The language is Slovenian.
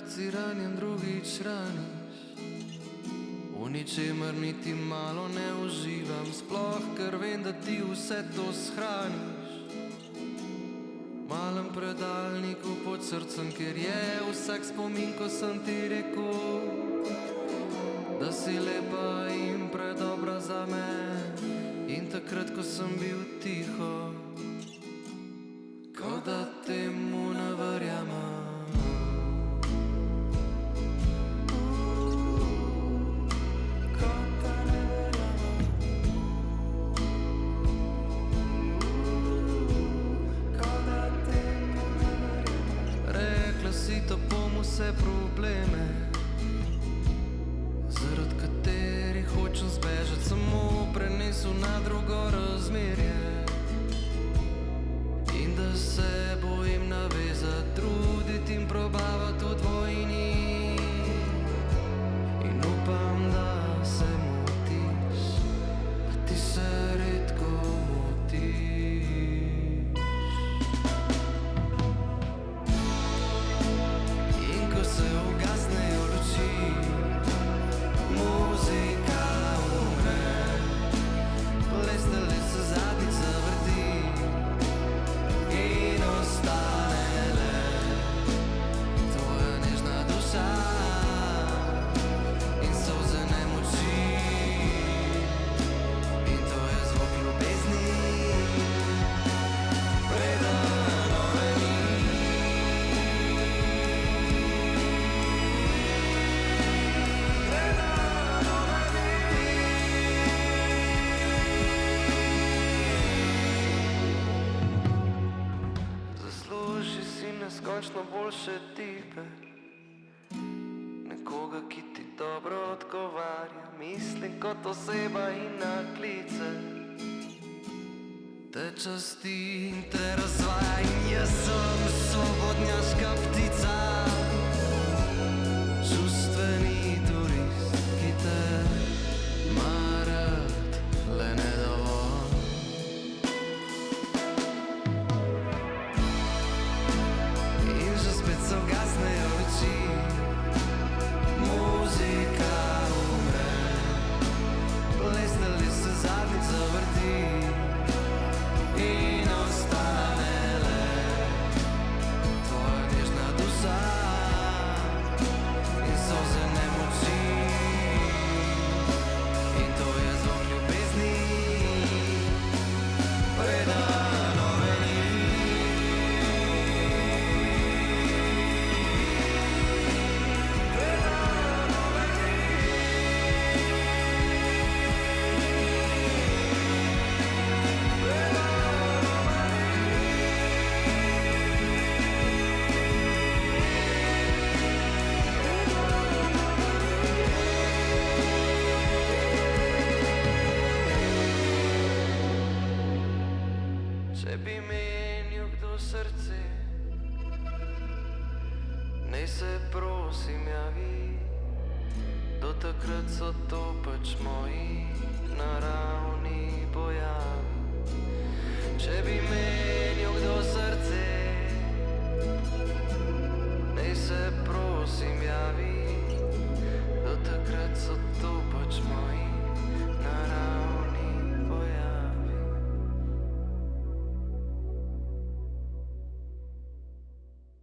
enkrat si ranjen, drugič raniš. V ničemer niti malo ne uživam, sploh ker vem, da ti vse to shraniš. Malem predalniku pod srcem, kjer je vsak spomin, ko sem ti rekel, da si lepa in predobra zame. In takrat, ko sem bil tiho, kot da temu ne verjamem. Si topom vse probleme, zaradi katerih hočem zbežati, samo prenesel na drugo razmerje. In da se bojim navezati, truditi in probavati v dvojini. In upam, da se motiš, a ti se redko motiš. Neskončno boljše tipe, nekoga, ki ti dobro odgovarja, mislim kot oseba in na klice te časti in te razvaja. In jaz sem svobodnjaška ptica, čustveni turist, ki te marat le ne dovolj. So gasnejo luči, muzika umre, plesnili se zadnjič zavrti in ostane le tvoja nežna duša in solze nemoči. In to je zvok ljubezni, preden oveni. Če bi menil kdo srce, naj se prosim javi, do takrat so to pač moji naravni pojavi. Če bi menil